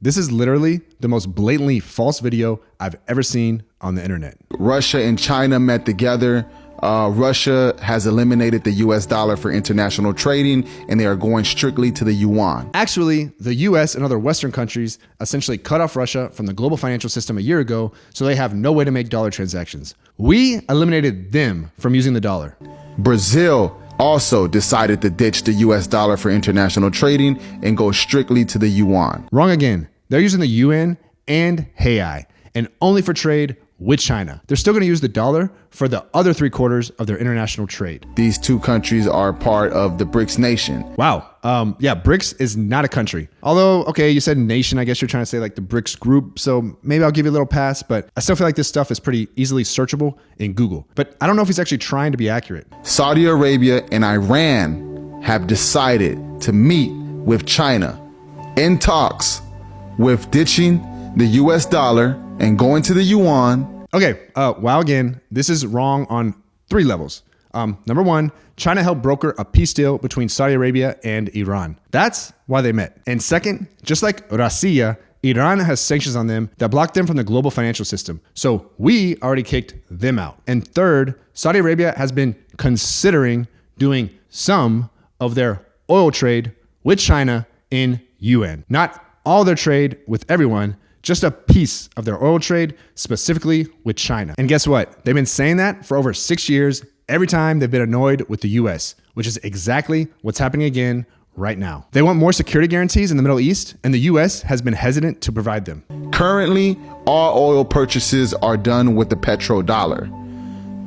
This is literally the most blatantly false video I've ever seen on the internet. Russia and China met together. Russia has eliminated the US dollar for international trading, and they are going strictly to the yuan. Actually, the US and other Western countries essentially cut off Russia from the global financial system a year ago, so they have no way to make dollar transactions. We eliminated them from using the dollar. Brazil also decided to ditch the US dollar for international trading and go strictly to the yuan. Wrong again. They're using the Yuan and Hei, and only for trade with China. They're still going to use the dollar for the other 3/4 of their international trade. These two countries are part of the BRICS nation. Wow. Yeah, BRICS is not a country. Although, okay, you said nation. I guess you're trying to say like the BRICS group. So maybe I'll give you a little pass, but I still feel like this stuff is pretty easily searchable in Google. But I don't know if he's actually trying to be accurate. Saudi Arabia and Iran have decided to meet with China in talks with ditching the US dollar and going to the yuan. Okay, wow again, this is wrong on 3 levels. Number 1, China helped broker a peace deal between Saudi Arabia and Iran. That's why they met. And second, just like Russia, Iran has sanctions on them that block them from the global financial system. So we already kicked them out. And third, Saudi Arabia has been considering doing some of their oil trade with China in Yuan. Not all their trade with everyone, just a piece of their oil trade, specifically with China. And guess what? They've been saying that for over 6 years, every time they've been annoyed with the US, which is exactly what's happening again right now. They want more security guarantees in the Middle East, and the US has been hesitant to provide them. Currently, all oil purchases are done with the petrodollar.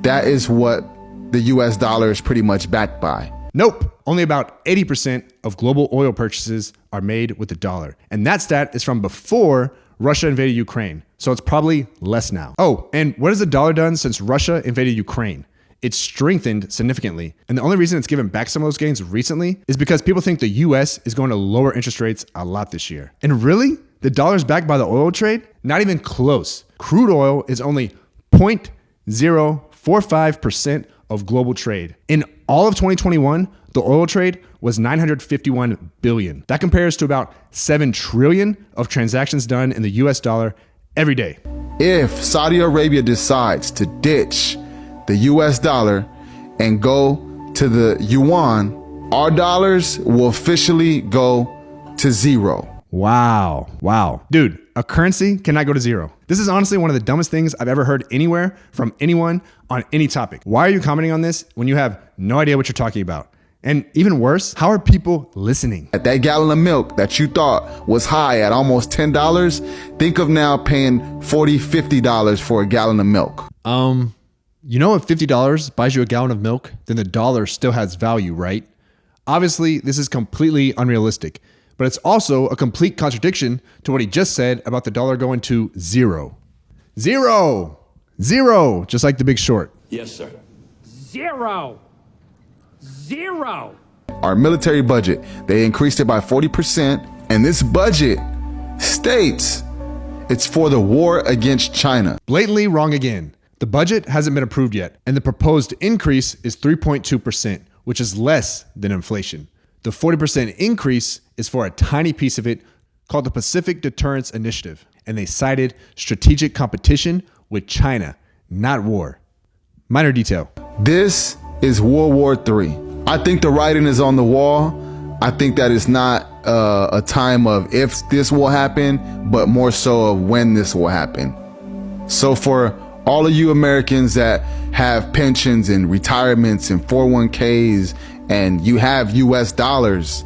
That is what the US dollar is pretty much backed by. Nope. Only about 80% of global oil purchases are made with the dollar. And that stat is from before Russia invaded Ukraine. So it's probably less now. Oh, and what has the dollar done since Russia invaded Ukraine? It's strengthened significantly. And the only reason it's given back some of those gains recently is because people think the US is going to lower interest rates a lot this year. And really? The dollar's backed by the oil trade? Not even close. Crude oil is only 0.045% of global trade. In all of 2021, the oil trade was $951 billion. That compares to about $7 trillion of transactions done in the US dollar every day. If Saudi Arabia decides to ditch the US dollar and go to the yuan, our dollars will officially go to zero. Wow. Dude, a currency cannot go to zero. This is honestly one of the dumbest things I've ever heard anywhere from anyone on any topic. Why are you commenting on this when you have no idea what you're talking about? And even worse, how are people listening? At that gallon of milk that you thought was high at almost $10, think of now paying $40, $50 for a gallon of milk. You know, if $50 buys you a gallon of milk, then the dollar still has value, right? Obviously, this is completely unrealistic, but it's also a complete contradiction to what he just said about the dollar going to zero. Zero, just like The Big Short. Yes, sir. Zero. Our military budget, they increased it by 40%, and this budget states it's for the war against China. Blatantly wrong again. The budget hasn't been approved yet, and the proposed increase is 3.2%, which is less than inflation. The 40% increase is for a tiny piece of it called the Pacific Deterrence Initiative, and they cited strategic competition with China, not war. Minor detail. This is World War III. I think the writing is on the wall. I think that it's not a time of if this will happen, but more so of when this will happen. So for all of you Americans that have pensions and retirements and 401ks and you have US dollars,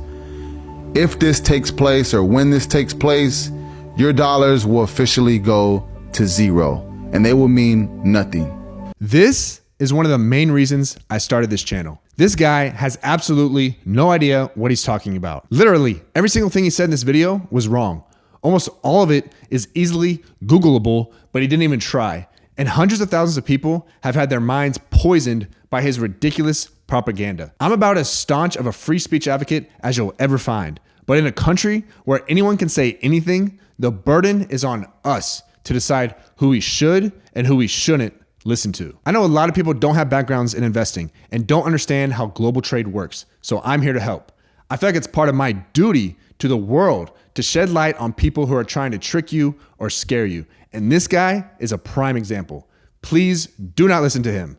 if this takes place or when this takes place, your dollars will officially go to zero and they will mean nothing. This is one of the main reasons I started this channel. This guy has absolutely no idea what he's talking about. Literally, every single thing he said in this video was wrong. Almost all of it is easily Googleable, but he didn't even try. And hundreds of thousands of people have had their minds poisoned by his ridiculous propaganda. I'm about as staunch of a free speech advocate as you'll ever find. But in a country where anyone can say anything, the burden is on us to decide who we should and who we shouldn't listen to. I know a lot of people don't have backgrounds in investing and don't understand how global trade works, so I'm here to help. I feel like it's part of my duty to the world to shed light on people who are trying to trick you or scare you. And this guy is a prime example. Please do not listen to him.